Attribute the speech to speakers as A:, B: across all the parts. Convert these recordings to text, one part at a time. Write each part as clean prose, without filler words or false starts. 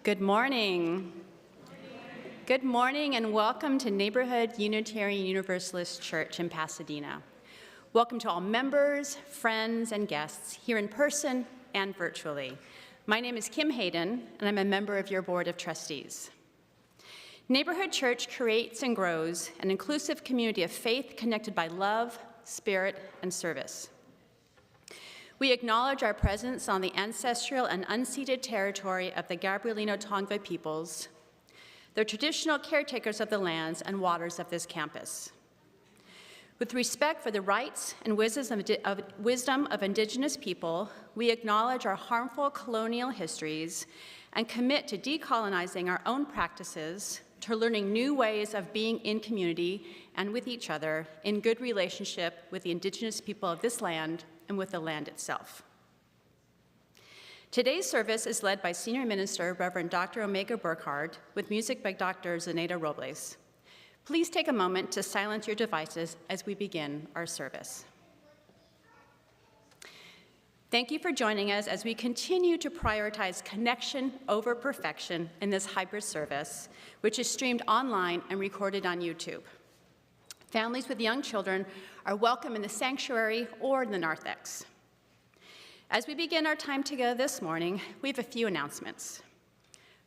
A: Good morning. Good morning and welcome to Neighborhood Unitarian Universalist Church in Pasadena. Welcome to all members, friends, and guests here in person and virtually. My name is Kim Hayden, and I'm a member of your Board of Trustees. Neighborhood Church creates and grows an inclusive community of faith connected by love, spirit, and service. We acknowledge our presence on the ancestral and unceded territory of the Gabrielino Tongva peoples, the traditional caretakers of the lands and waters of this campus. With respect for the rights and wisdom of Indigenous people, we acknowledge our harmful colonial histories and commit to decolonizing our own practices, to learning new ways of being in community and with each other in good relationship with the Indigenous people of this land and with the land itself. Today's service is led by Senior Minister Reverend Dr. Omega Burkhardt with music by Dr. Zenaida Robles. Please take a moment to silence your devices as we begin our service. Thank you for joining us as we continue to prioritize connection over perfection in this hybrid service, which is streamed online and recorded on YouTube. Families with young children are welcome in the sanctuary or in the narthex. As we begin our time together this morning, we have a few announcements.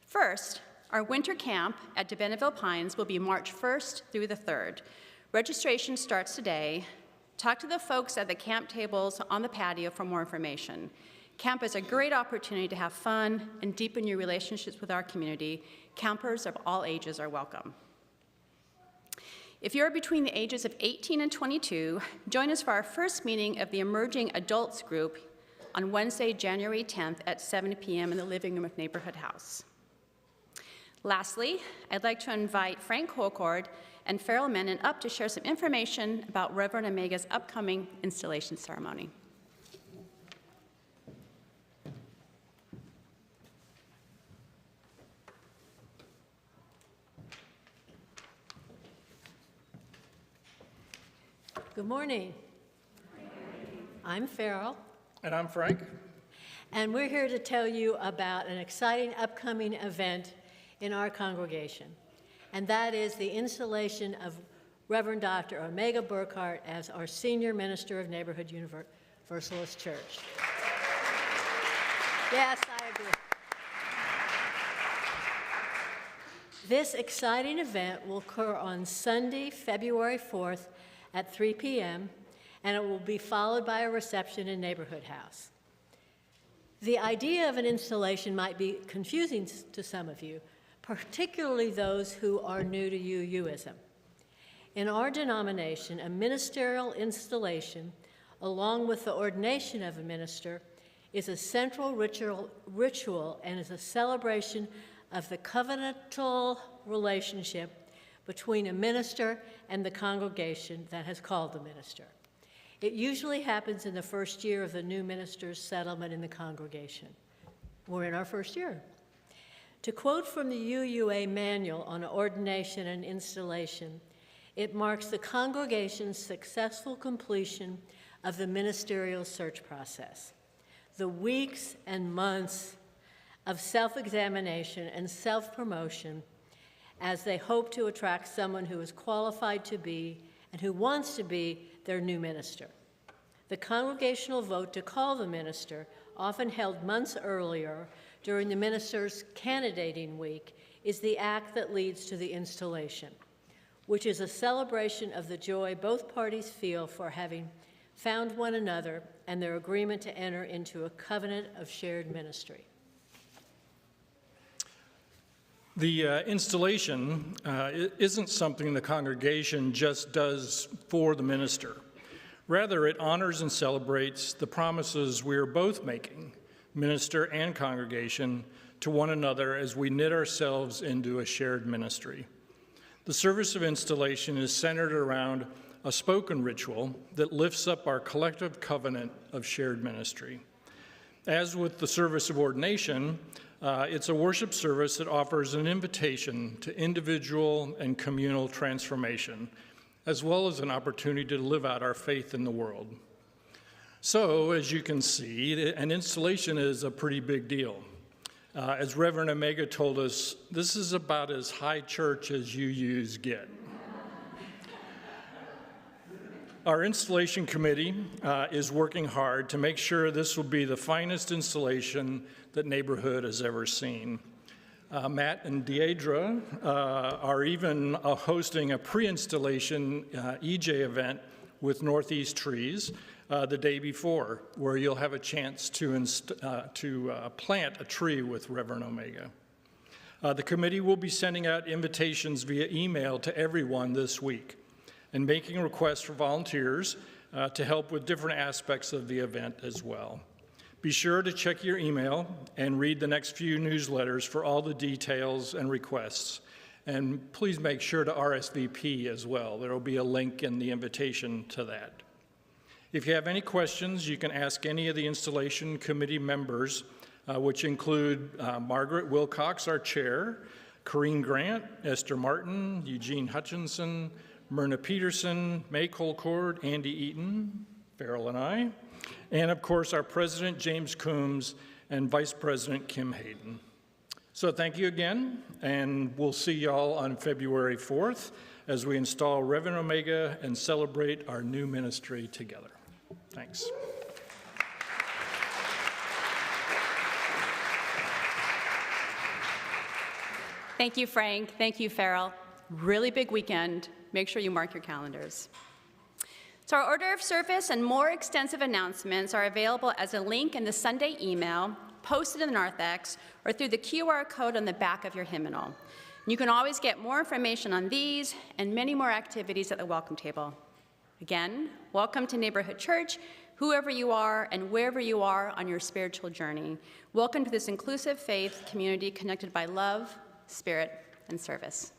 A: First, our winter camp at De Benneville Pines will be March 1st through the 3rd. Registration starts today. Talk to the folks at the camp tables on the patio for more information. Camp is a great opportunity to have fun and deepen your relationships with our community. Campers of all ages are welcome. If you're between the ages of 18 and 22, join us for our first meeting of the Emerging Adults Group on Wednesday, January 10th at 7 p.m. in the living room of Neighborhood House. Lastly, I'd like to invite Frank Holcord and Farrell Menon up to share some information about Reverend Omega's upcoming installation ceremony.
B: Good morning. I'm Farrell.
C: And I'm Frank.
B: And we're here to tell you about an exciting upcoming event in our congregation. And that is the installation of Reverend Dr. Omega Burkhardt as our Senior Minister of Neighborhood Universalist Church. Yes, I agree. This exciting event will occur on Sunday, February 4th at 3 p.m., and it will be followed by a reception in Neighborhood House. The idea of an installation might be confusing to some of you, particularly those who are new to UUism. In our denomination, a ministerial installation, along with the ordination of a minister, is a central ritual and is a celebration of the covenantal relationship between a minister and the congregation that has called the minister. It usually happens in the first year of the new minister's settlement in the congregation. We're in our first year. To quote from the UUA manual on ordination and installation, it marks the congregation's successful completion of the ministerial search process. The weeks and months of self-examination and self-promotion as they hope to attract someone who is qualified to be and who wants to be their new minister. The congregational vote to call the minister, often held months earlier during the minister's candidating week, is the act that leads to the installation, which is a celebration of the joy both parties feel for having found one another and their agreement to enter into a covenant of shared ministry.
C: The installation isn't something the congregation just does for the minister. Rather, it honors and celebrates the promises we are both making, minister and congregation, to one another as we knit ourselves into a shared ministry. The service of installation is centered around a spoken ritual that lifts up our collective covenant of shared ministry. As with the service of ordination, it's a worship service that offers an invitation to individual and communal transformation, as well as an opportunity to live out our faith in the world. So, as you can see, an installation is a pretty big deal. As Reverend Omega told us, this is about as high church as UUs get. Our installation committee is working hard to make sure this will be the finest installation that neighborhood has ever seen. Matt and Deidre are even hosting a pre-installation EJ event with Northeast Trees the day before, where you'll have a chance to plant a tree with Reverend Omega. The committee will be sending out invitations via email to everyone this week and making requests for volunteers to help with different aspects of the event as well. Be sure to check your email and read the next few newsletters for all the details and requests. And please make sure to RSVP as well. There will be a link in the invitation to that. If you have any questions, you can ask any of the installation committee members, which include Margaret Wilcox, our chair, Corrine Grant, Esther Martin, Eugene Hutchinson, Myrna Peterson, May Colcord, Andy Eaton, Farrell and I, and of course our President James Coombs and Vice President Kim Hayden. So thank you again, and we'll see y'all on February 4th as we install Reverend Omega and celebrate our new ministry together. Thanks.
A: Thank you, Frank. Thank you, Farrell. Really big weekend. Make sure you mark your calendars. So our order of service and more extensive announcements are available as a link in the Sunday email, posted in the narthex, or through the QR code on the back of your hymnal. You can always get more information on these and many more activities at the welcome table. Again, welcome to Neighborhood Church, whoever you are and wherever you are on your spiritual journey. Welcome to this inclusive faith community connected by love, spirit, and service.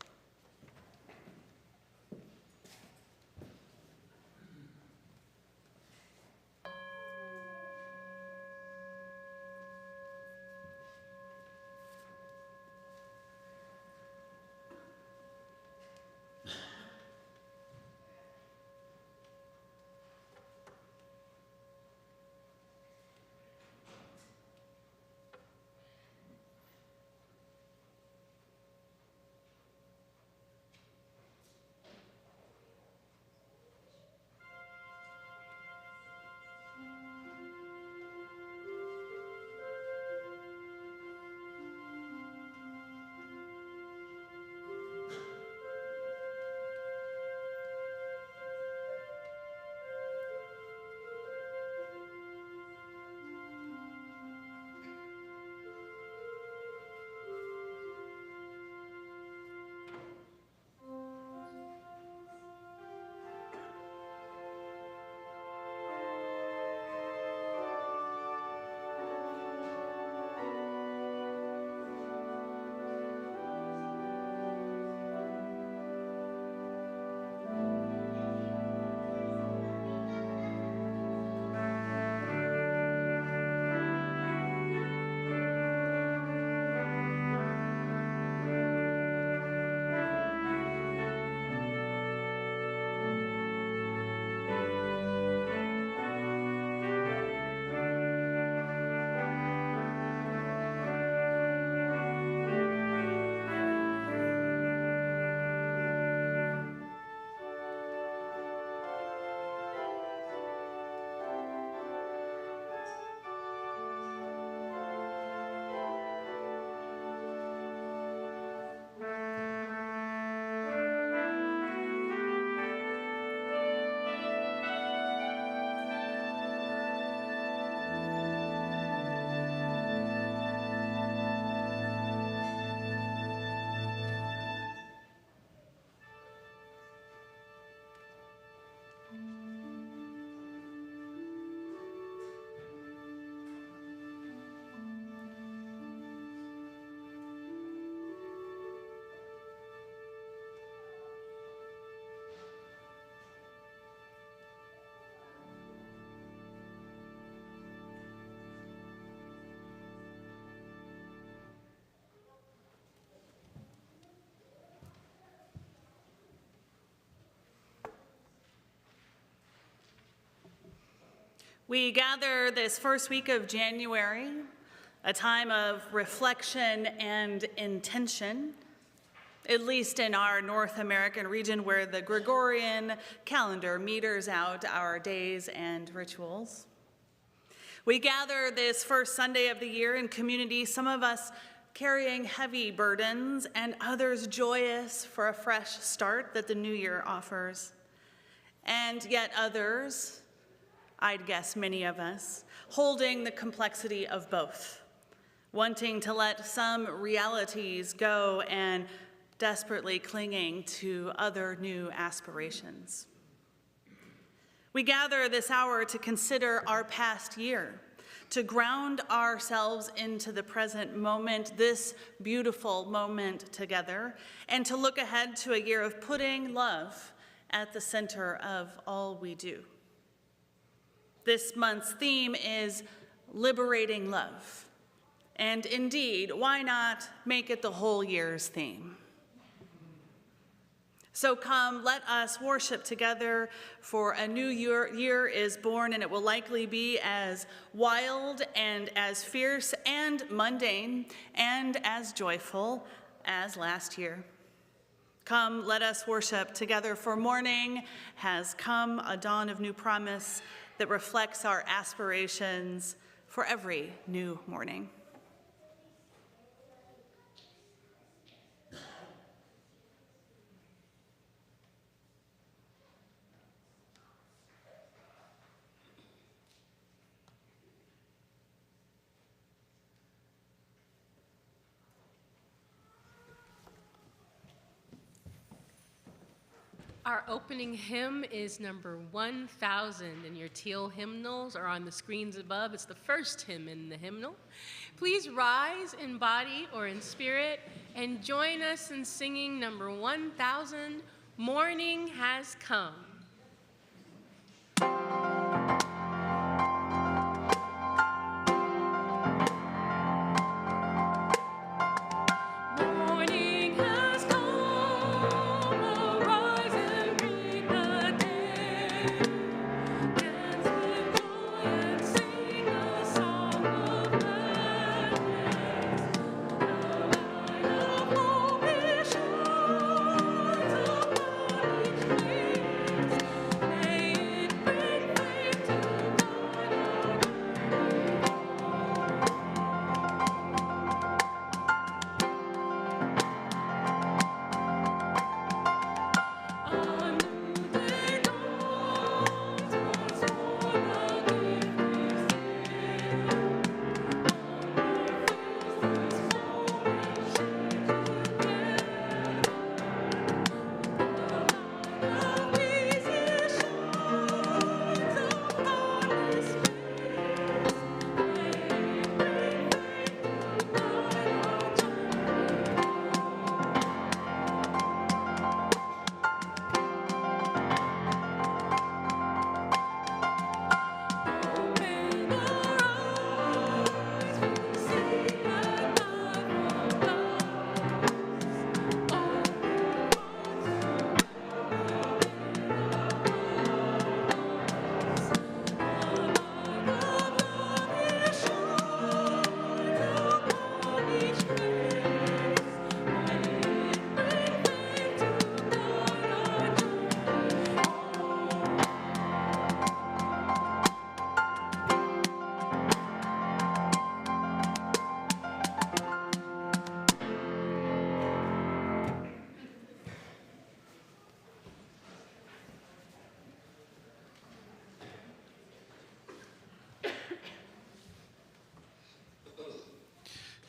D: We gather this first week of January a time of reflection and intention, at least in our North American region where the Gregorian calendar meters out our days and rituals. We gather this first Sunday of the year in community, some of us carrying heavy burdens and others joyous for a fresh start that the new year offers. And yet others, I'd guess many of us, holding the complexity of both, wanting to let some realities go and desperately clinging to other new aspirations. We gather this hour to consider our past year, to ground ourselves into the present moment, this beautiful moment together, and to look ahead to a year of putting love at the center of all we do. This month's theme is liberating love. And indeed, why not make it the whole year's theme? So come, let us worship together, for a new year is born, and it will likely be as wild and as fierce and mundane and as joyful as last year. Come, let us worship together, for morning has come, a dawn of new promise that reflects our aspirations for every new morning.
E: Our opening hymn is number 1000, and your teal hymnals are on the screens above. It's the first hymn in the hymnal. Please rise in body or in spirit and join us in singing number 1000, Morning Has Come.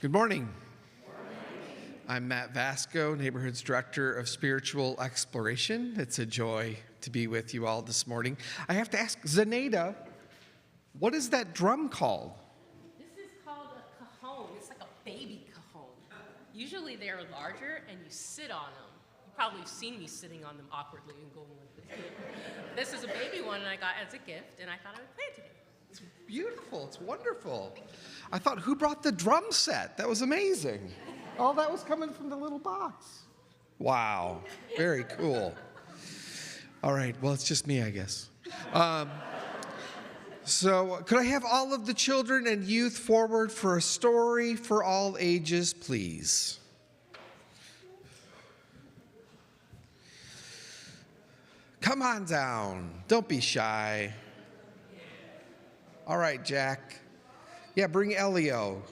F: Good morning. I'm Matt Vasco, Neighborhoods Director of Spiritual Exploration. It's a joy to be with you all this morning. I have to ask, Zenaida, what is that drum called?
E: This is called a cajon. It's like a baby cajon. Usually they're larger and you sit on them. You probably have seen me sitting on them awkwardly and going like this. This is a baby one and I got as a gift, and I thought I would play it today.
F: It's beautiful. It's wonderful. I thought, who brought the drum set? That was amazing. All that was coming from the little box. Wow. Very cool. All right. Well, it's just me, I guess. So could I have all of the children and youth forward for a story for all ages, please? Come on down. Don't be shy. All right, Jack. Yeah, bring Elio.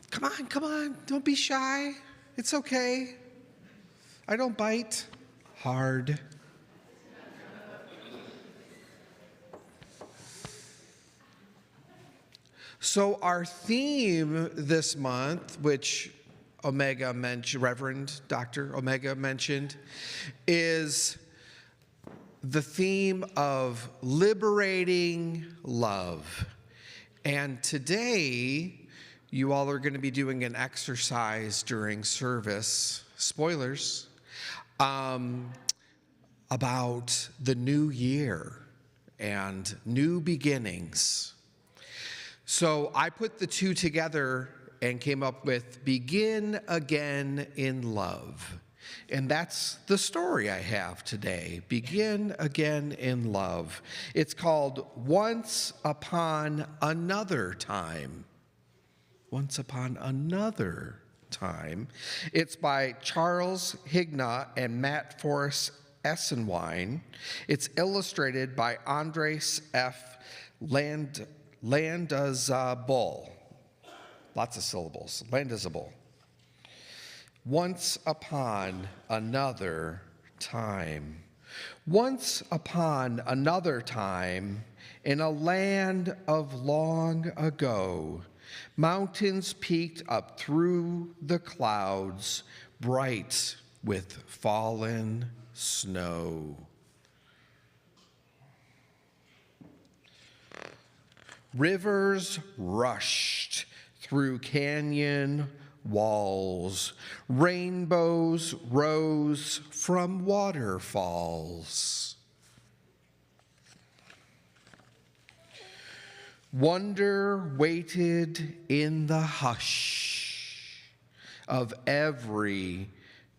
F: Come on. Don't be shy. It's okay. I don't bite hard. So our theme this month, which Omega mentioned, Reverend Dr. Omega mentioned, is the theme of liberating love. And today, you all are going to be doing an exercise during service, spoilers, about the new year and new beginnings. So I put the two together and came up with Begin Again in Love. And that's the story I have today. Begin Again in Love. It's called Once Upon Another Time. Once Upon Another Time. It's by Charles Hignott and Matt Forrest Essenwine. It's illustrated by Andres F. Landazabal. Lots of syllables. Landazabal. Once upon another time. Once upon another time, in a land of long ago, mountains peaked up through the clouds, bright with fallen snow. Rivers rushed through canyon walls. Rainbows rose from waterfalls. Wonder waited in the hush of every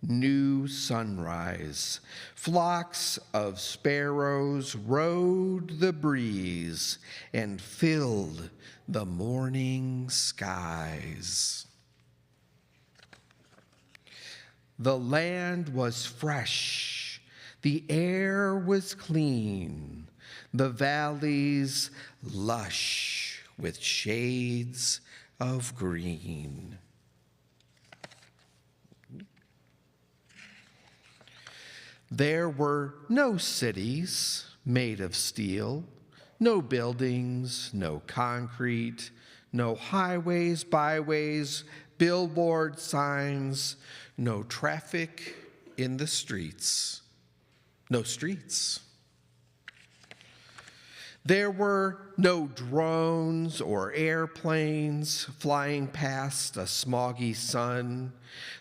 F: new sunrise. Flocks of sparrows rode the breeze and filled the morning skies. The land was fresh, the air was clean, the valleys lush with shades of green. There were no cities made of steel, no buildings, no concrete, no highways, byways, billboard signs, no traffic in the streets, no streets. There were no drones or airplanes flying past a smoggy sun.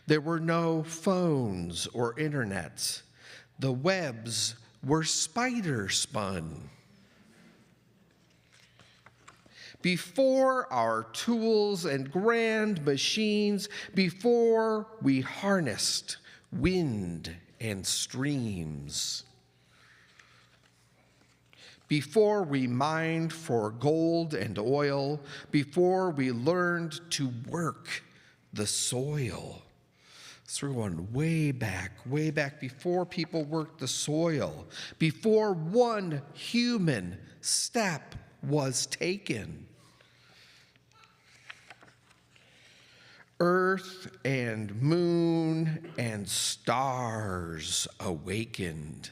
F: There were no phones or internet. The webs were spider spun. Before our tools and grand machines, before we harnessed wind and streams, before we mined for gold and oil, before we learned to work the soil. So we're going way back before people worked the soil, before one human step was taken. Earth and moon and stars awakened.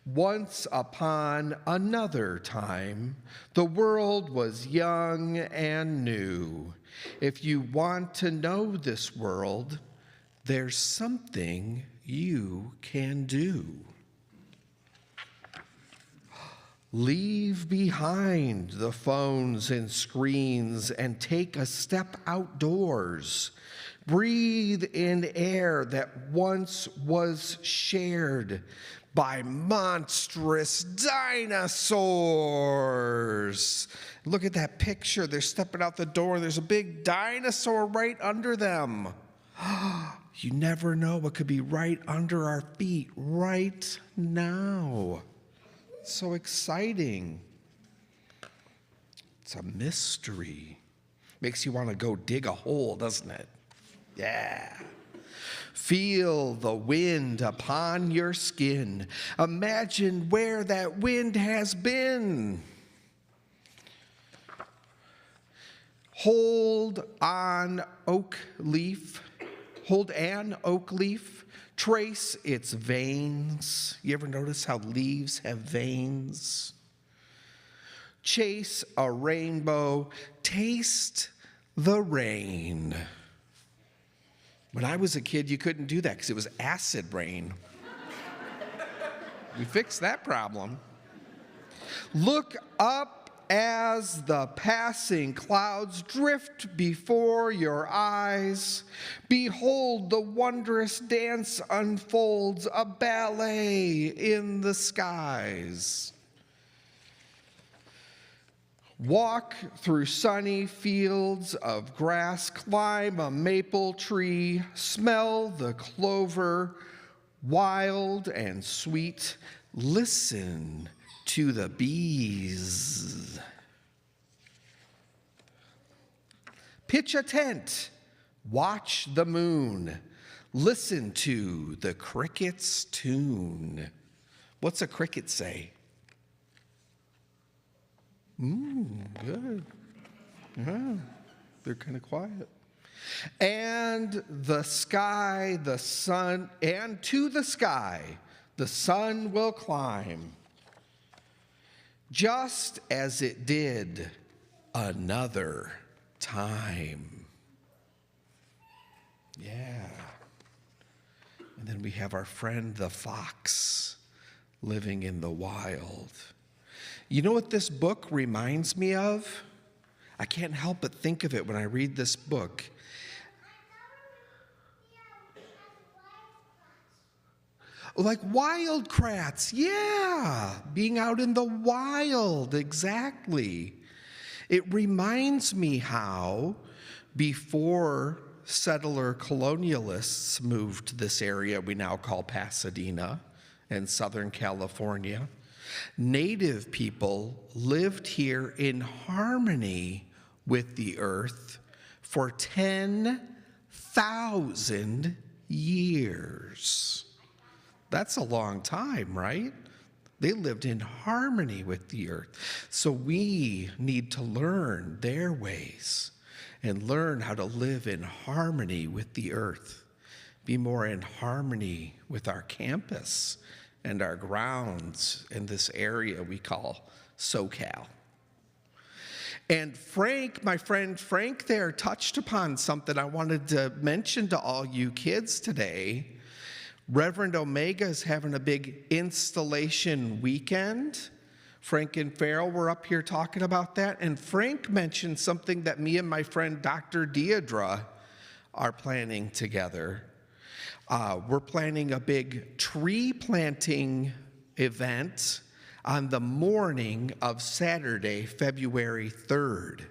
F: Once upon another time, the world was young and new. If you want to know this world, there's something you can do. Leave behind the phones and screens and take a step outdoors. Breathe in air that once was shared by monstrous dinosaurs. Look at that picture. They're stepping out the door. There's a big dinosaur right under them. You never know what could be right under our feet right now. So exciting. It's a mystery. Makes you want to go dig a hole, doesn't it? Yeah. Feel the wind upon your skin. Imagine where that wind has been. Hold an oak leaf. Trace its veins. You ever notice how leaves have veins? Chase a rainbow. Taste the rain. When I was a kid, you couldn't do that because it was acid rain. We fixed that problem. Look up as the passing clouds drift before your eyes. Behold, the wondrous dance unfolds, a ballet in the skies. Walk through sunny fields of grass, climb a maple tree, smell the clover, wild and sweet, listen to the bees. Pitch a tent, watch the moon, listen to the cricket's tune. What's a cricket say? Good. Yeah, they're kind of quiet. And the sky, the sun, and to the sky, the sun will climb, just as it did another time. Yeah. And then we have our friend the fox living in the wild. You know what this book reminds me of? I can't help but think of it when I read this book. Like wild krats, yeah, being out in the wild, exactly. It reminds me how before settler colonialists moved to this area we now call Pasadena in Southern California, Native people lived here in harmony with the earth for 10,000 years. That's a long time, right? They lived in harmony with the earth. So we need to learn their ways and learn how to live in harmony with the earth, be more in harmony with our campus and our grounds in this area we call SoCal. And Frank, my friend Frank there, touched upon something I wanted to mention to all you kids today. Reverend Omega is having a big installation weekend. Frank and Farrell were up here talking about that, and Frank mentioned something that me and my friend Dr. Deidre are planning together. We're planning a big tree planting event on the morning of Saturday, February 3rd,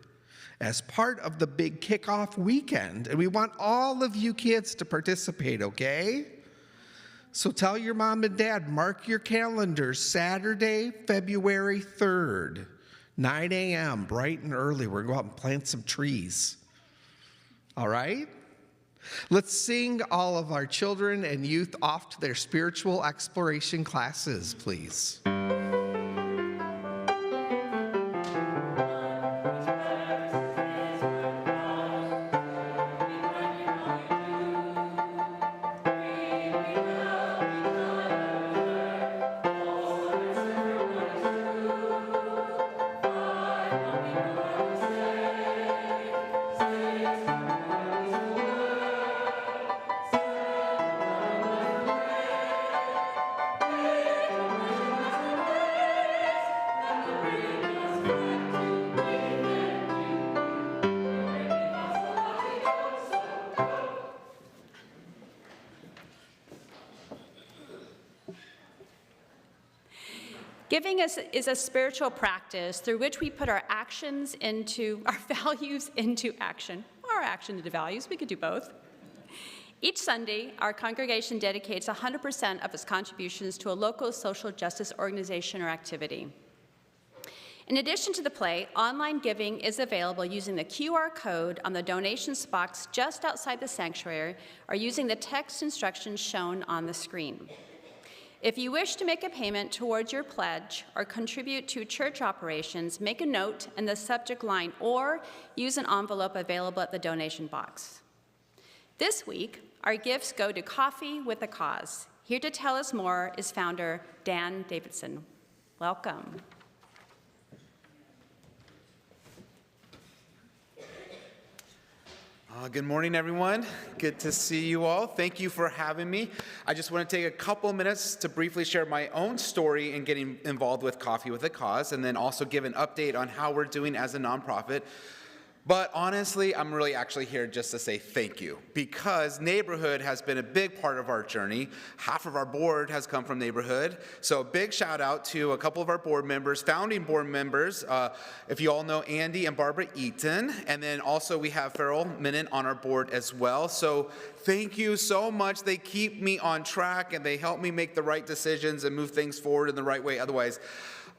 F: as part of the big kickoff weekend. And we want all of you kids to participate, okay? So tell your mom and dad, mark your calendars, Saturday, February 3rd, 9 a.m., bright and early. We're going to go out and plant some trees. All right? Let's sing all of our children and youth off to their spiritual exploration classes, please.
A: Giving is a spiritual practice through which we put our values into action, or our action into values. We could do both. Each Sunday, our congregation dedicates 100% of its contributions to a local social justice organization or activity. In addition to the play, online giving is available using the QR code on the donations box just outside the sanctuary or using the text instructions shown on the screen. If you wish to make a payment towards your pledge or contribute to church operations, make a note in the subject line or use an envelope available at the donation box. This week, our gifts go to Coffee with a Cause. Here to tell us more is founder Dan Davidson. Welcome.
G: Good morning, everyone. Good to see you all. Thank you for having me. I just want to take a couple minutes to briefly share my own story in getting involved with Coffee with a Cause, and then also give an update on how we're doing as a nonprofit. But honestly, I'm really actually here just to say thank you, because neighborhood has been a big part of our journey. Half of our board has come from neighborhood. So a big shout out to a couple of our board members, founding board members. If you all know Andy and Barbara Eaton, and then also we have Farrell Minnan on our board as well. So thank you so much. They keep me on track and they help me make the right decisions and move things forward in the right way. Otherwise,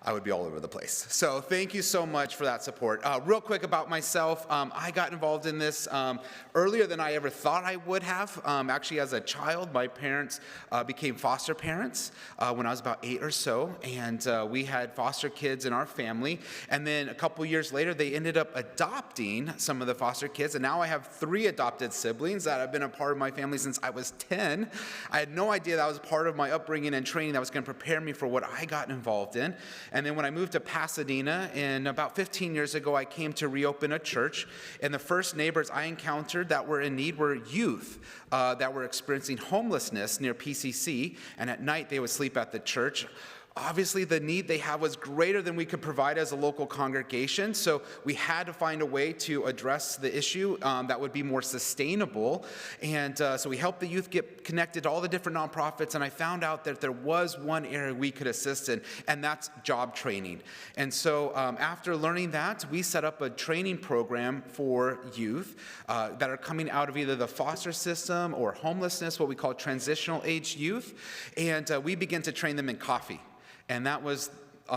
G: I would be all over the place. So thank you so much for that support. Real quick about myself, I got involved in this earlier than I ever thought I would have. Actually, as a child, my parents became foster parents when I was about 8 or so, and we had foster kids in our family. And then a couple years later, they ended up adopting some of the foster kids, and now I have 3 adopted siblings that have been a part of my family since I was 10. I had no idea that was part of my upbringing and training that was going to prepare me for what I got involved in. And then when I moved to Pasadena, and about 15 years ago, I came to reopen a church. And the first neighbors I encountered that were in need were youth that were experiencing homelessness near PCC. And at night, they would sleep at the church. Obviously, the need they have was greater than we could provide as a local congregation, so we had to find a way to address the issue that would be more sustainable. And so we helped the youth get connected to all the different nonprofits, and I found out that there was one area we could assist in, and that's job training. And so after learning that, we set up a training program for youth that are coming out of either the foster system or homelessness, what we call transitional age youth, and we began to train them in coffee. And that was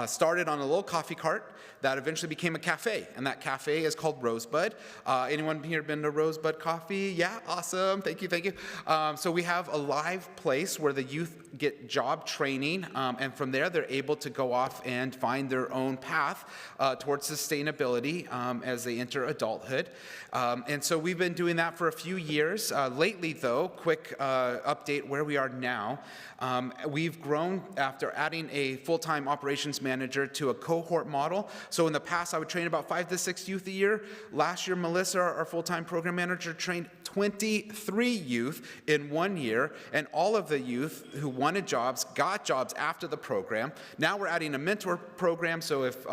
G: started on a little coffee cart that eventually became a cafe, and that cafe is called Rosebud. Anyone here been to Rosebud Coffee? Yeah, awesome, thank you, thank you. So we have a live place where the youth get job training, and from there they're able to go off and find their own path towards sustainability as they enter adulthood. And so we've been doing that for a few years. Lately though, quick update where we are now. We've grown after adding a full-time operations manager to a cohort model. So in the past, I would train about 5 to 6 youth a year. Last year, Melissa, our full-time program manager, trained 23 youth in 1 year, and all of the youth who wanted jobs got jobs after the program. Now we're adding a mentor program, so if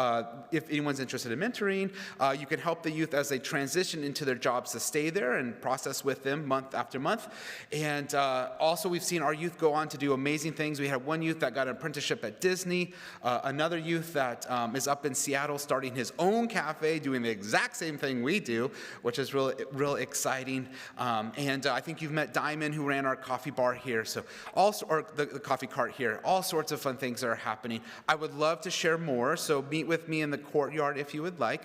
G: anyone's interested in mentoring, you can help the youth as they transition into their jobs to stay there and process with them month after month. And also, we've seen our youth go on to do amazing things. We had one youth that got an apprenticeship at Disney, another youth that is up in Seattle starting his own cafe, doing the exact same thing we do, which is real exciting. And I think you've met Diamond, who ran our coffee bar here, so or the coffee cart here. All sorts of fun things that are happening. I would love to share more, so meet with me in the courtyard if you would like.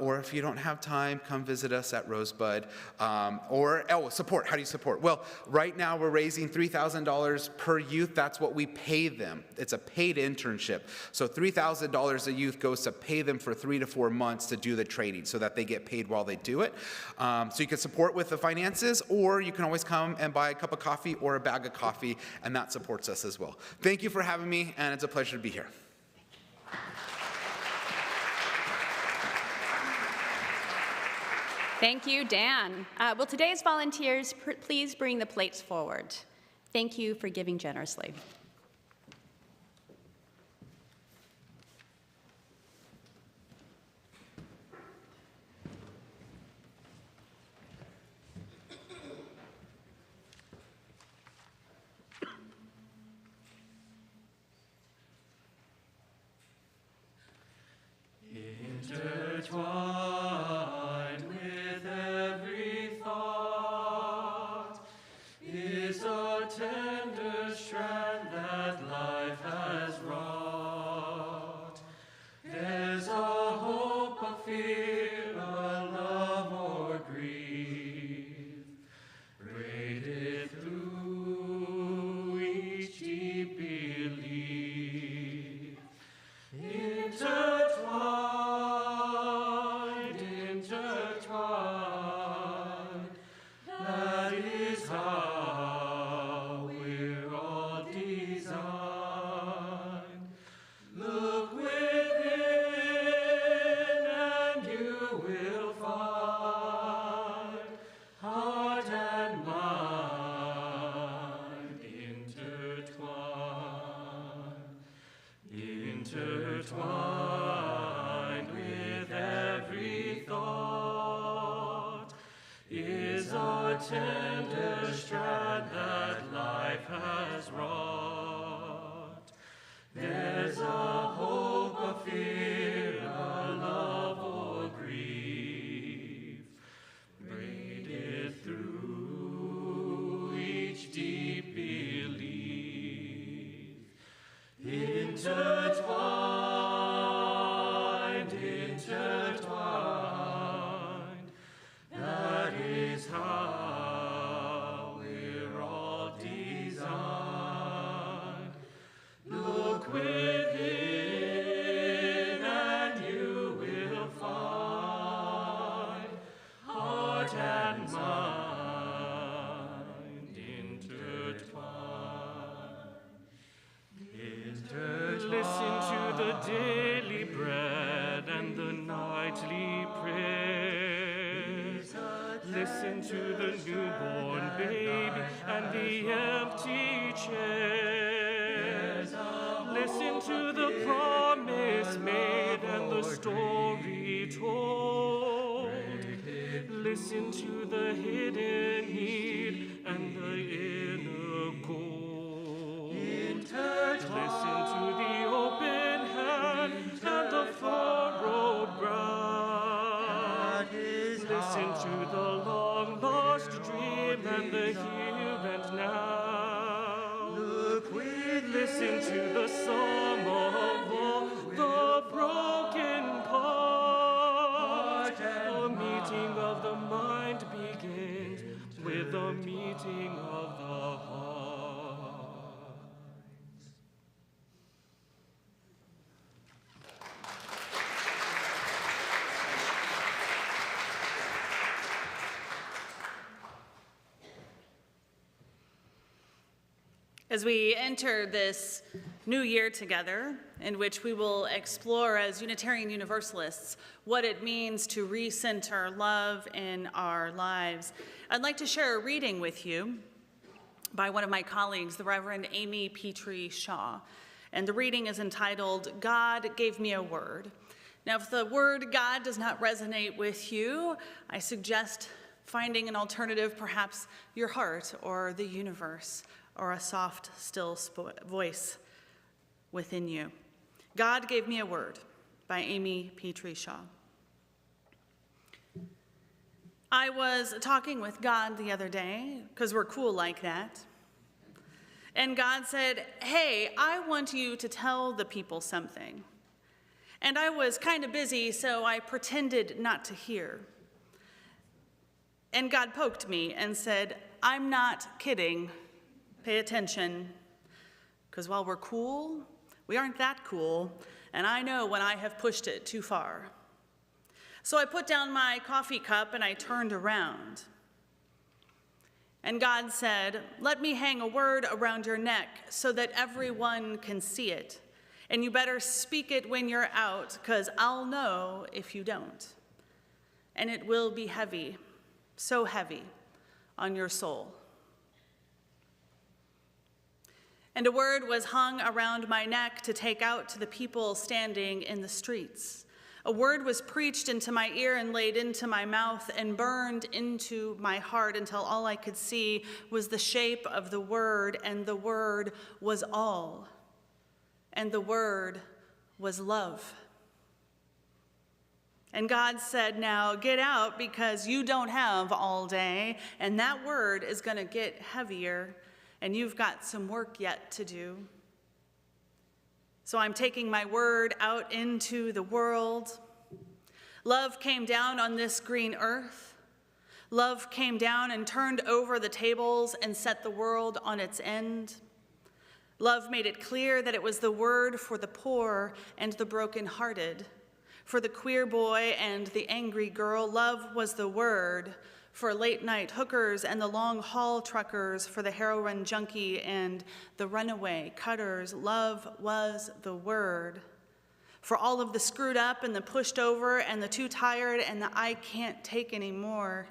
G: Or if you don't have time, come visit us at Rosebud. Support. How do you support? Well, right now we're raising $3,000 per youth. That's what we pay them. It's a paid internship. So $3,000 a youth goes to pay them for 3 to 4 months to do the training so that they get paid while they do it. So you can support with the finances, or you can always come and buy a cup of coffee or a bag of coffee, and that supports us as well. Thank you for having me, and it's a pleasure to be here.
A: Thank you, Dan. Will today's volunteers please bring the plates forward? Thank you for giving generously.
H: Intertwined with every thought, tender strand that life has wrought. There's a hope, a fear, a love or grief, braided through each deep belief, intertwined, intertwined. That is how we're all designed. Look within and you will find heart and mind intertwined. Listen to the daily bread and the nightly prayers. Listen to the newborn baby and the empty chairs. Listen to the promise made and the story told. Listen to the hidden need and the inner goal. Listen to the open hand and the furrowed brow. Listen to the long lost dream and the here and now. Listen to the sum of all the broken parts. A meeting of the mind begins with a meeting of the heart.
D: As we enter this new year together, in which we will explore as Unitarian Universalists what it means to recenter love in our lives, I'd like to share a reading with you by one of my colleagues, the Reverend Amy Petrie Shaw. And the reading is entitled, God Gave Me a Word. Now, if the word God does not resonate with you, I suggest finding an alternative, perhaps your heart or the universe, or a soft, still voice within you. God Gave Me a Word by Amy Petrie Shaw. I was talking with God the other day, because we're cool like that. And God said, hey, I want you to tell the people something. And I was kind of busy, so I pretended not to hear. And God poked me and said, I'm not kidding. Pay attention, because while we're cool, we aren't that cool, and I know when I have pushed it too far. So I put down my coffee cup and I turned around. And God said, let me hang a word around your neck so that everyone can see it. And you better speak it when you're out, because I'll know if you don't. And it will be heavy, so heavy, on your soul. And a word was hung around my neck to take out to the people standing in the streets. A word was preached into my ear and laid into my mouth and burned into my heart until all I could see was the shape of the word, and the word was all. And the word was love. And God said, now get out, because you don't have all day, and that word is going to get heavier, and you've got some work yet to do. So I'm taking my word out into the world. Love came down on this green earth. Love came down and turned over the tables and set the world on its end. Love made it clear that it was the word for the poor and the brokenhearted, for the queer boy and the angry girl. Love was the word for late-night hookers and the long-haul truckers, for the heroin junkie and the runaway cutters. Love was the word for all of the screwed up and the pushed over and the too tired and the I can't take anymore.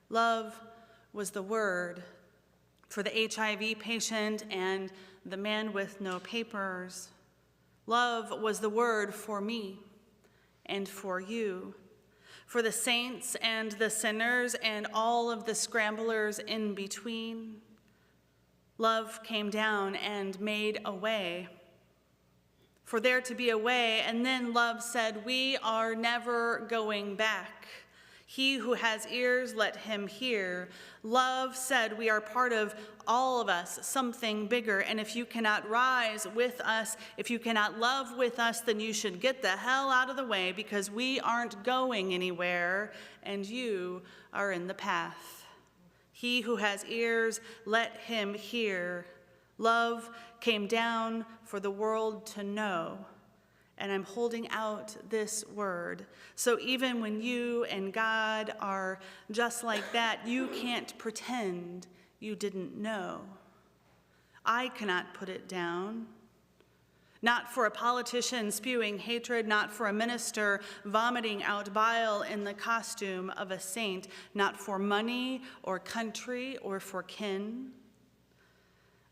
D: Love was the word for the HIV patient and the man with no papers. Love was the word for me and for you, for the saints and the sinners and all of the scramblers in between. Love came down and made a way for there to be a way, and then love said, we are never going back. He who has ears, let him hear. Love said we are part of all of us, something bigger, and if you cannot rise with us, if you cannot love with us, then you should get the hell out of the way because we aren't going anywhere and you are in the path. He who has ears, let him hear. Love came down for the world to know, and I'm holding out this word. So even when you and God are just like that, you can't pretend you didn't know. I cannot put it down. Not for a politician spewing hatred, not for a minister vomiting out bile in the costume of a saint, not for money or country or for kin.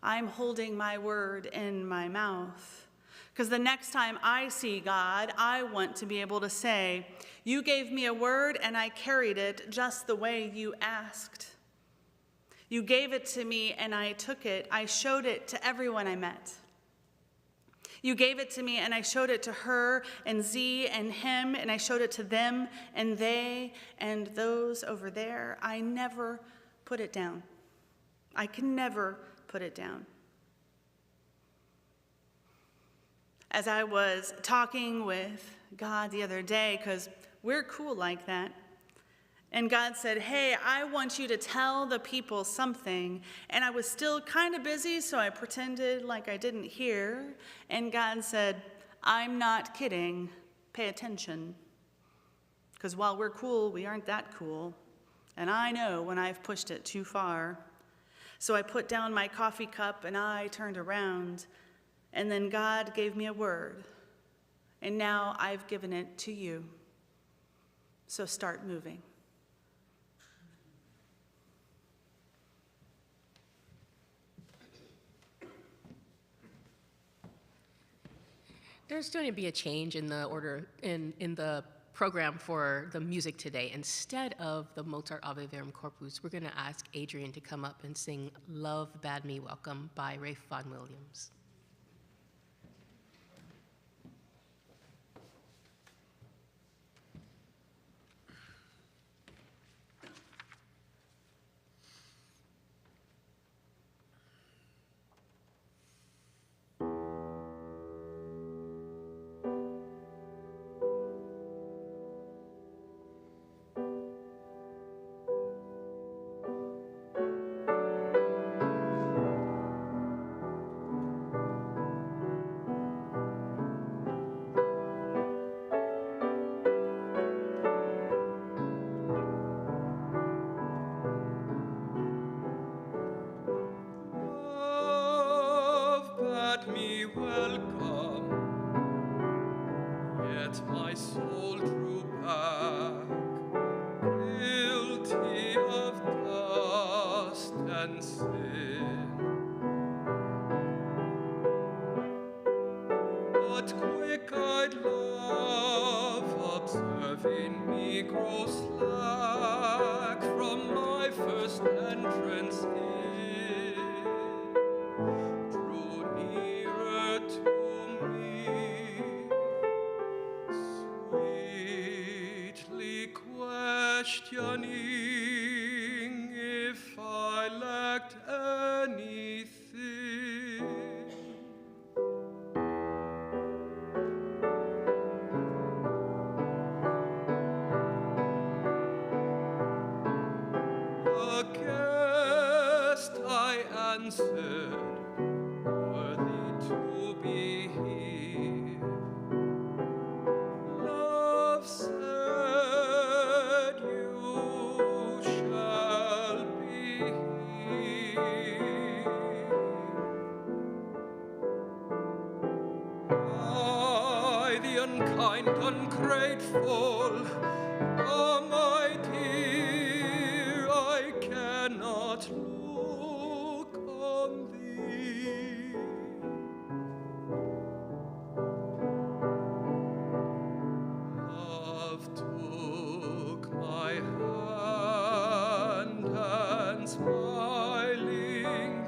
D: I'm holding my word in my mouth. Because the next time I see God, I want to be able to say, you gave me a word and I carried it just the way you asked. You gave it to me and I took it. I showed it to everyone I met. You gave it to me and I showed it to her and Z and him, and I showed it to them and they and those over there. I never put it down. I can never put it down. As I was talking with God the other day, because we're cool like that, and God said, hey, I want you to tell the people something. And I was still kind of busy, so I pretended like I didn't hear. And God said, I'm not kidding. Pay attention. Because while we're cool, we aren't that cool. And I know when I've pushed it too far. So I put down my coffee cup and I turned around. And then God gave me a word. And now I've given it to you. So start moving.
E: There's going to be a change in the order, in the program for the music today. Instead of the Mozart Ave Verum Corpus, we're going to ask Adrian to come up and sing Love Bade Me Welcome by Ralph Vaughan Williams.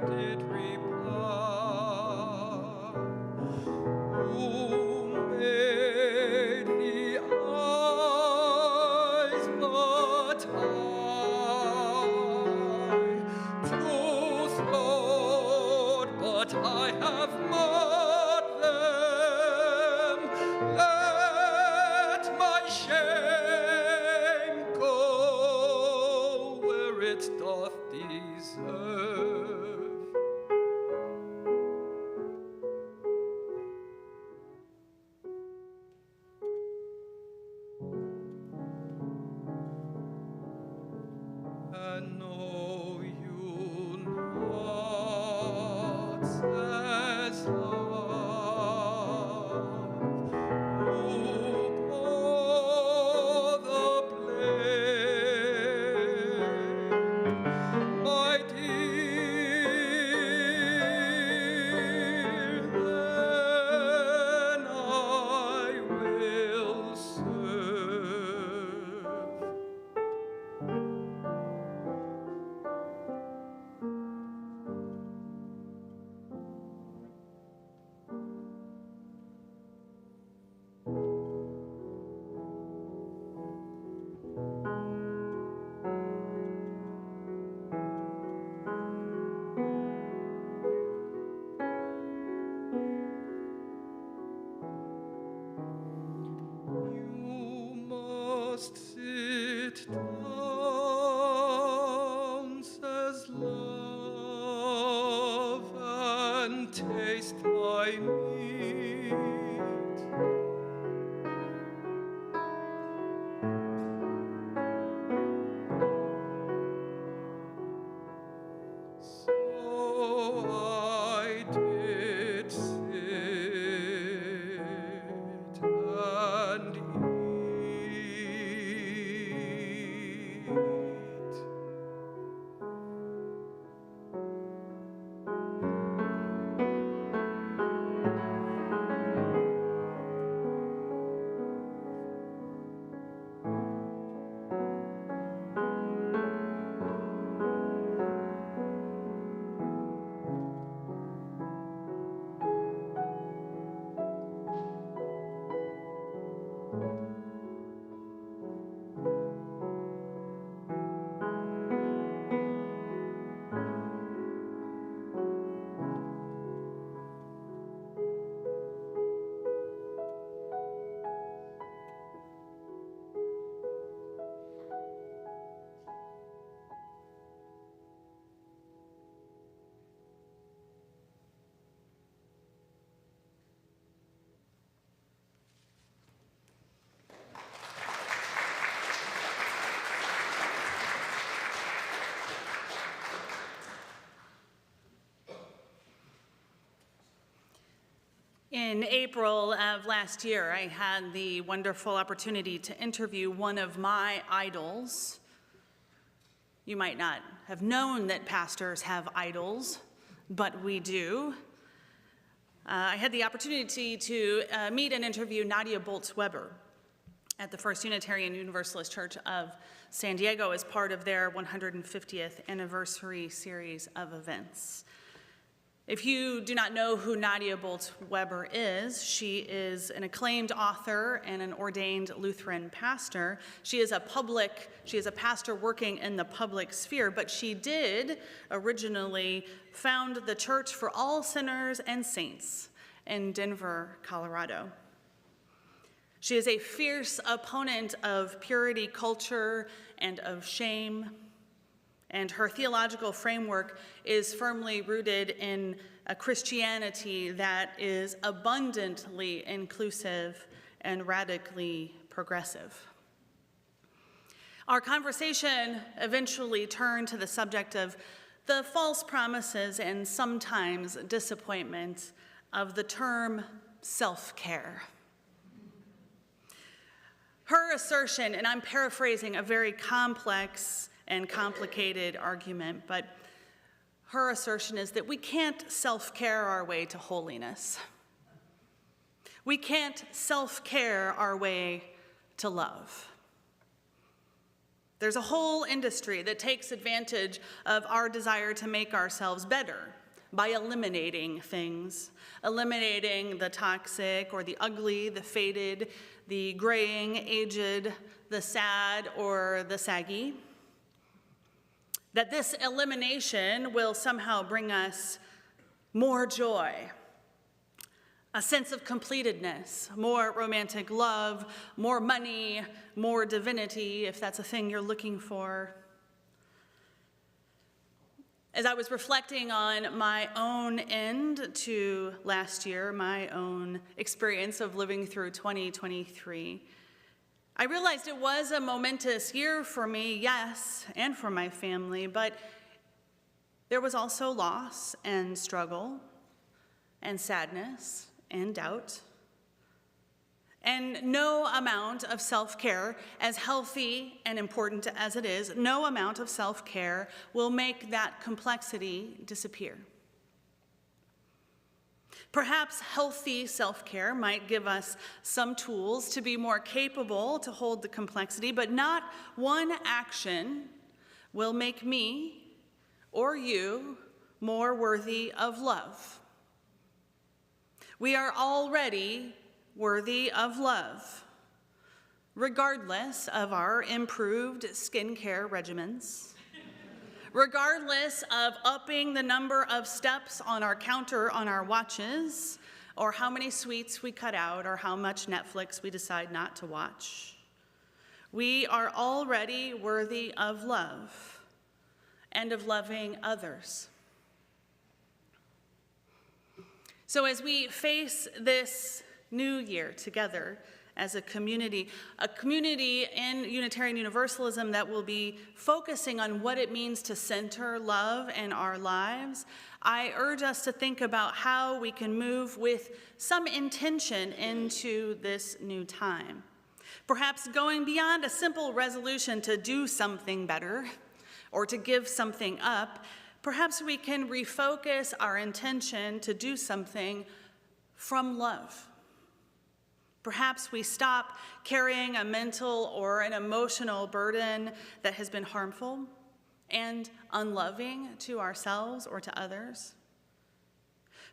I: did reply, who made the eyes but I? Truth, Lord, but I have marred them. Let my shame go where it doth deserve. And know you not, says love, who bore the blame, my dear, then I will serve. You must sit down, says love, and taste thy meat. So I did sit and eat.
D: In April of last year, I had the wonderful opportunity to interview one of my idols. You might not have known that pastors have idols, but we do. I had the opportunity to meet and interview Nadia Bolz-Weber at the First Unitarian Universalist Church of San Diego as part of their 150th anniversary series of events. If you do not know who Nadia Bolz-Weber is, she is an acclaimed author and an ordained Lutheran pastor. She is a pastor working in the public sphere, but she did originally found the Church for All Sinners and Saints in Denver, Colorado. She is a fierce opponent of purity culture and of shame, and her theological framework is firmly rooted in a Christianity that is abundantly inclusive and radically progressive. Our conversation eventually turned to the subject of the false promises and sometimes disappointment of the term self-care. Her assertion, and I'm paraphrasing a very complex and complicated argument, but her assertion is that we can't self-care our way to holiness. We can't self-care our way to love. There's a whole industry that takes advantage of our desire to make ourselves better by eliminating things, eliminating the toxic or the ugly, the faded, the graying, aged, the sad, or the saggy. That this elimination will somehow bring us more joy, a sense of completedness, more romantic love, more money, more divinity, if that's a thing you're looking for. As I was reflecting on my own end to last year, my own experience of living through 2023, I realized it was a momentous year for me, yes, and for my family, but there was also loss and struggle and sadness and doubt. And no amount of self-care, as healthy and important as it is, no amount of self-care will make that complexity disappear. Perhaps healthy self-care might give us some tools to be more capable to hold the complexity, but not one action will make me or you more worthy of love. We are already worthy of love, regardless of our improved skincare regimens, regardless of upping the number of steps on our counter on our watches, or how many sweets we cut out, or how much Netflix we decide not to watch. We are already worthy of love and of loving others. So as we face this new year together as a community in Unitarian Universalism that will be focusing on what it means to center love in our lives, I urge us to think about how we can move with some intention into this new time. Perhaps going beyond a simple resolution to do something better or to give something up, perhaps we can refocus our intention to do something from love. Perhaps we stop carrying a mental or an emotional burden that has been harmful and unloving to ourselves or to others.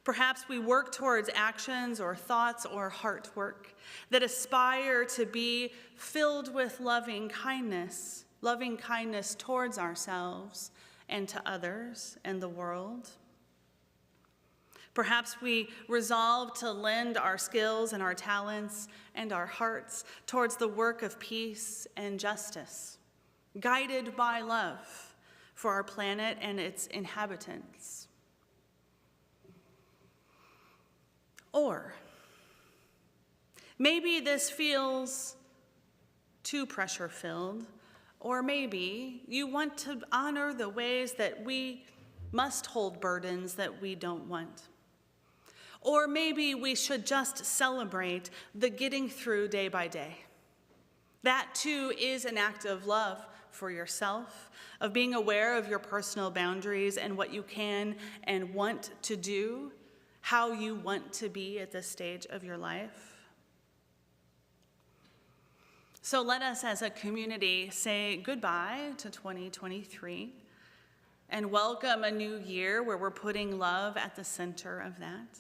D: Perhaps we work towards actions or thoughts or heart work that aspire to be filled with loving kindness towards ourselves and to others and the world. Perhaps we resolve to lend our skills and our talents and our hearts towards the work of peace and justice, guided by love for our planet and its inhabitants. Or maybe this feels too pressure-filled, or maybe you want to honor the ways that we must hold burdens that we don't want. Or maybe we should just celebrate the getting through day by day. That too is an act of love for yourself, of being aware of your personal boundaries and what you can and want to do, how you want to be at this stage of your life. So let us as a community say goodbye to 2023 and welcome a new year where we're putting love at the center of that.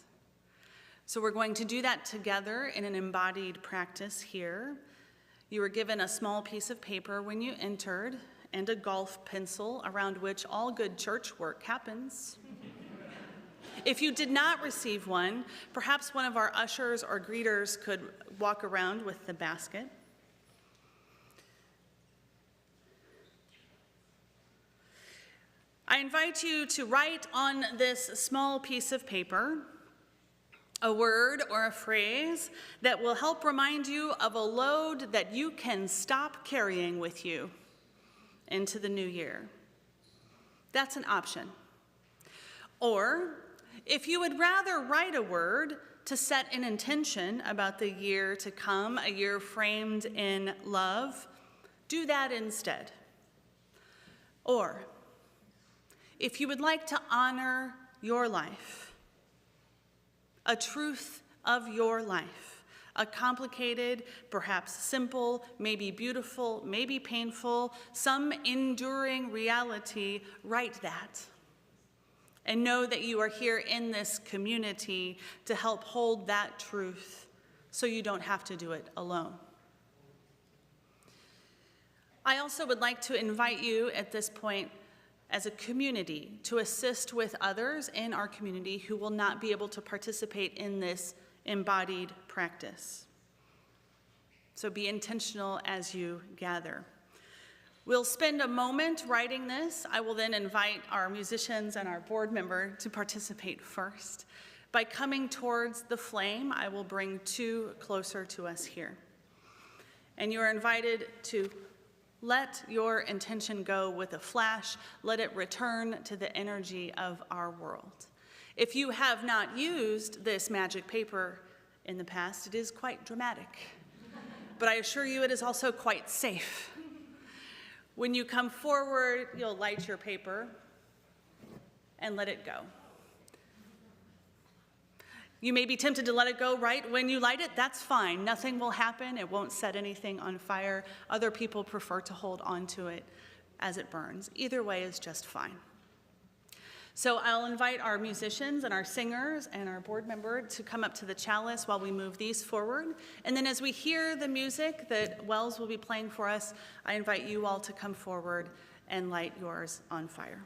D: So we're going to do that together in an embodied practice here. You were given a small piece of paper when you entered and a golf pencil around which all good church work happens. If you did not receive one, perhaps one of our ushers or greeters could walk around with the basket. I invite you to write on this small piece of paper a word or a phrase that will help remind you of a load that you can stop carrying with you into the new year. That's an option. Or if you would rather write a word to set an intention about the year to come, a year framed in love, do that instead. Or if you would like to honor your life, a truth of your life, A complicated, perhaps simple, maybe beautiful, maybe painful, some enduring reality, write that. And know that you are here in this community to help hold that truth so you don't have to do it alone. I also would like to invite you at this point as a community to assist with others in our community who will not be able to participate in this embodied practice. So be intentional as you gather. We'll spend a moment writing this. I will then invite our musicians and our board member to participate first. By coming towards the flame, I will bring two closer to us here. And you are invited to let your intention go with a flash. Let it return to the energy of our world. If you have not used this magic paper in the past, it is quite dramatic. But I assure you it is also quite safe. When you come forward, you'll light your paper and let it go. You may be tempted to let it go right when you light it. That's fine. Nothing will happen. It won't set anything on fire. Other people prefer to hold on to it as it burns. Either way is just fine. So I'll invite our musicians and our singers and our board member to come up to the chalice while we move these forward. And then as we hear the music that Wells will be playing for us, I invite you all to come forward and light yours on fire.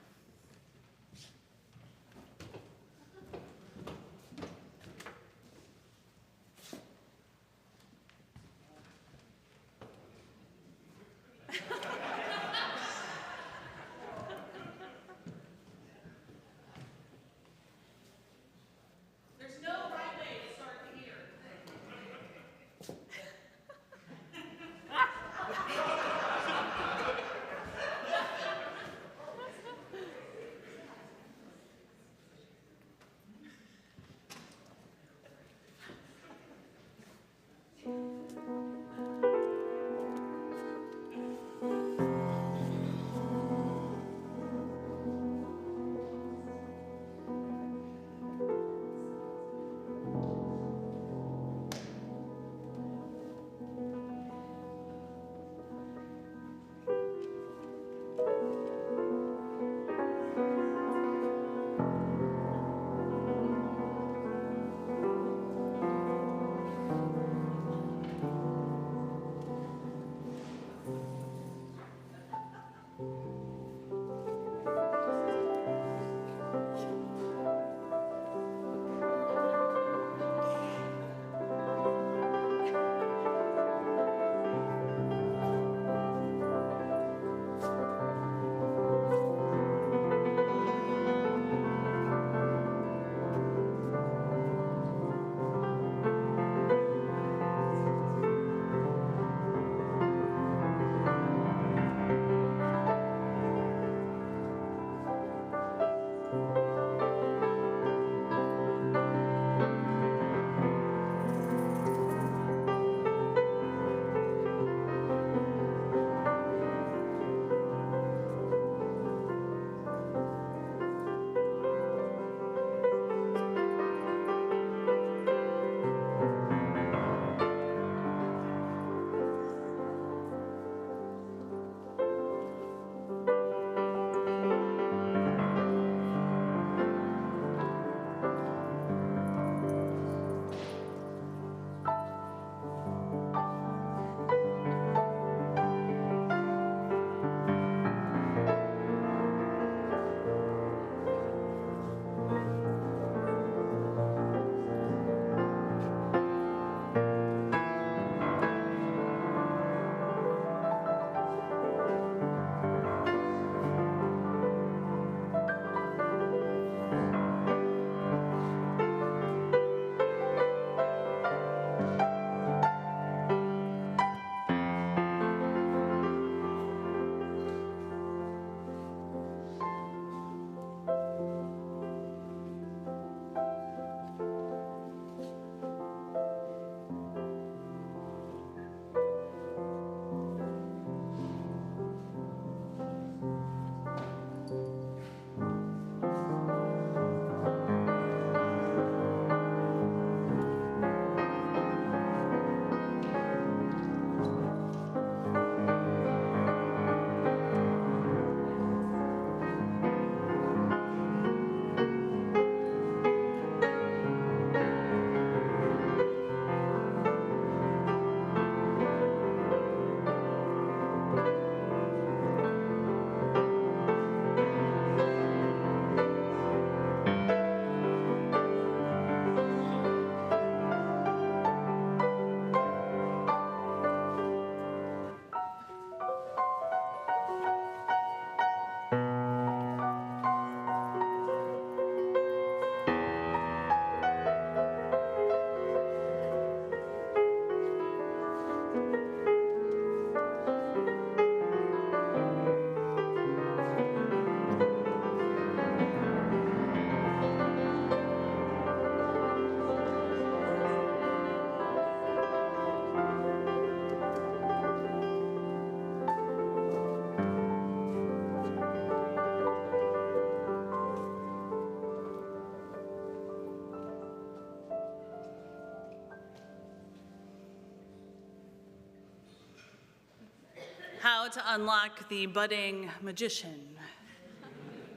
D: about to unlock the budding magician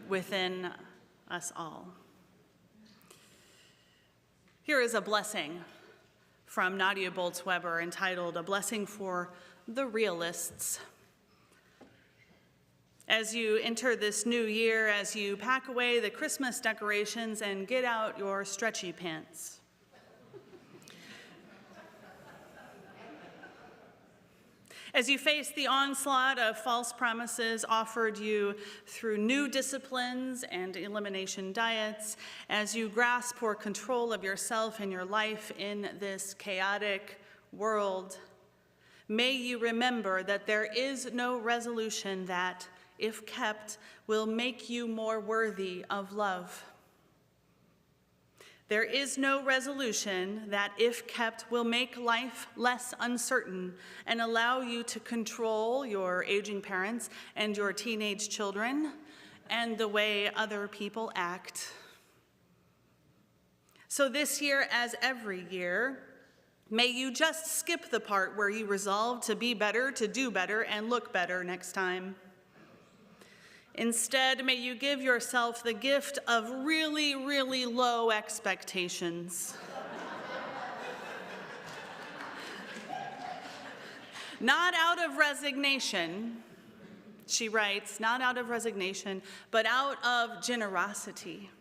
D: within us all. Here is a blessing from Nadia Boltz-Weber entitled, "A Blessing for the Realists." As you enter this new year, as you pack away the Christmas decorations and get out your stretchy pants, as you face the onslaught of false promises offered you through new disciplines and elimination diets, as you grasp for control of yourself and your life in this chaotic world, may you remember that there is no resolution that, if kept, will make you more worthy of love. There is no resolution that, if kept, will make life less uncertain and allow you to control your aging parents and your teenage children and the way other people act. So this year, as every year, may you just skip the part where you resolve to be better, to do better, and look better next time. Instead, may you give yourself the gift of really, really low expectations. Not out of resignation, she writes, not out of resignation, but out of generosity.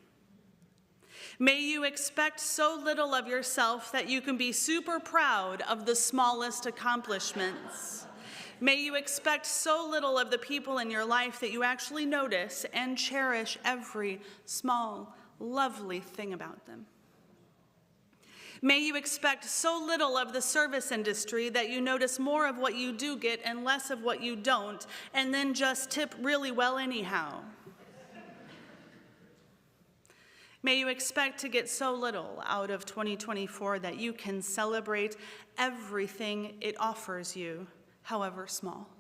D: May you expect so little of yourself that you can be super proud of the smallest accomplishments. May you expect so little of the people in your life that you actually notice and cherish every small, lovely thing about them. May you expect so little of the service industry that you notice more of what you do get and less of what you don't, and then just tip really well anyhow. May you expect to get so little out of 2024 that you can celebrate everything it offers you, however small,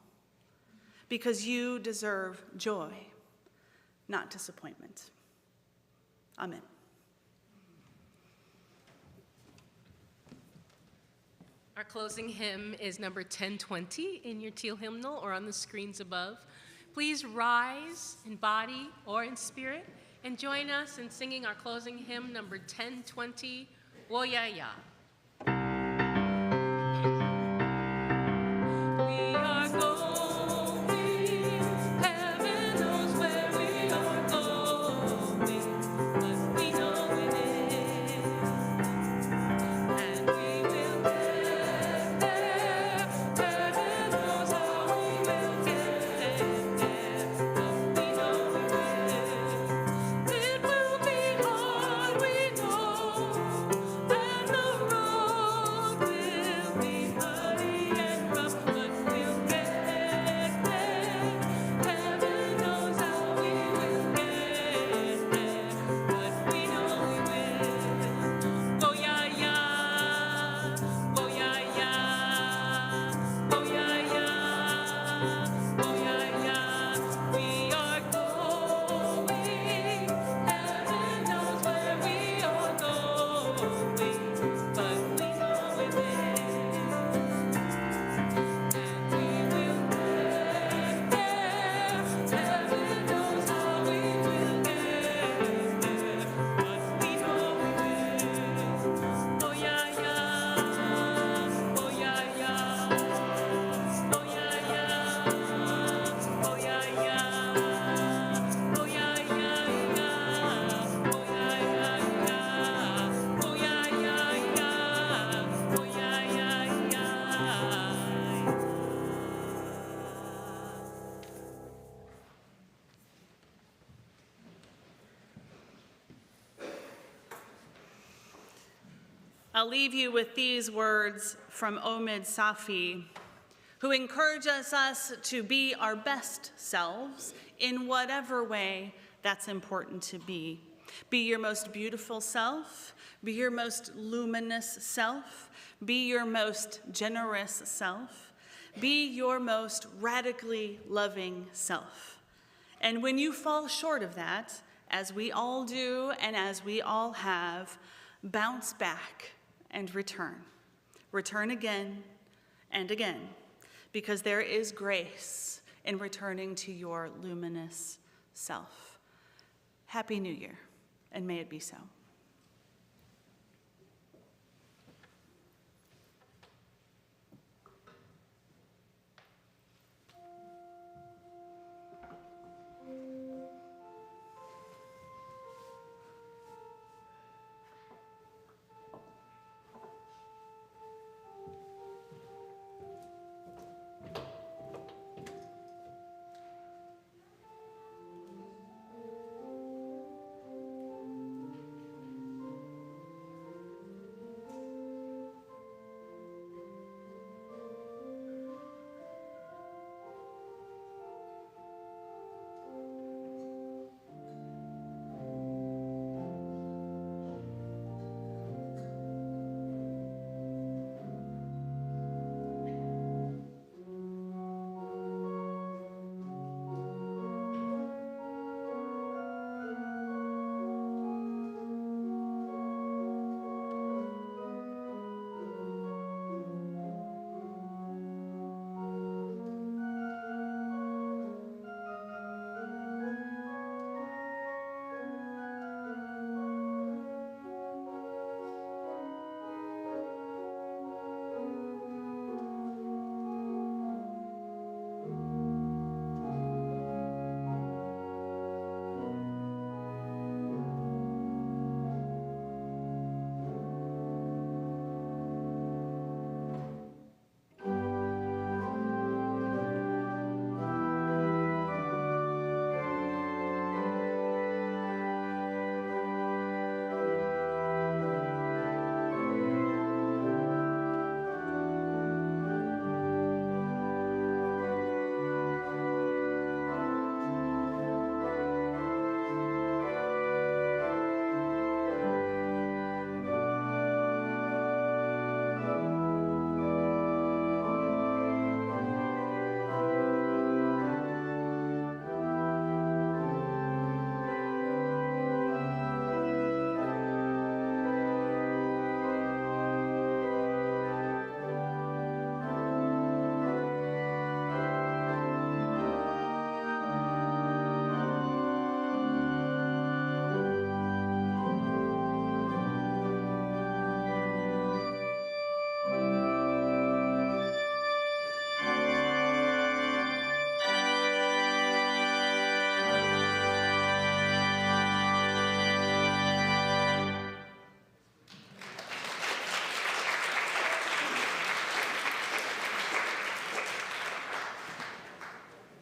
D: because you deserve joy, not disappointment. Amen.
E: Our closing hymn is number 1020 in your teal hymnal or on the screens above. Please rise in body or in spirit and join us in singing our closing hymn, number 1020, Wo Ya Ya.
I: We are going, heaven knows where we are going, but we know it is, and we will get there. Heaven knows how we will get there, but we know it will. It will be hard, we know, and the road will be muddy and rough, but we'll get there. Heaven knows how we will get there, but we know we will. Oh yeah, yeah, oh yeah, yeah, oh yeah, yeah, oh yeah, yeah. We are going. Heaven knows where we are going, but we know it is, and we will get there. Heaven knows how we will get there, but we know we will. Oh yeah, yeah, oh yeah, yeah, oh yeah, yeah, oh yeah, yeah, oh yeah, yeah, yeah, oh yeah, yeah, yeah, oh yeah, yeah, yeah, oh yeah, yeah, yeah.
D: I'll leave you with these words from Omid Safi, who encourages us to be our best selves in whatever way that's important to be. Be your most beautiful self, be your most luminous self, be your most generous self, be your most radically loving self. And when you fall short of that, as we all do and as we all have, bounce back and return. Return again and again, because there is grace in returning to your luminous self. Happy New Year, and may it be so.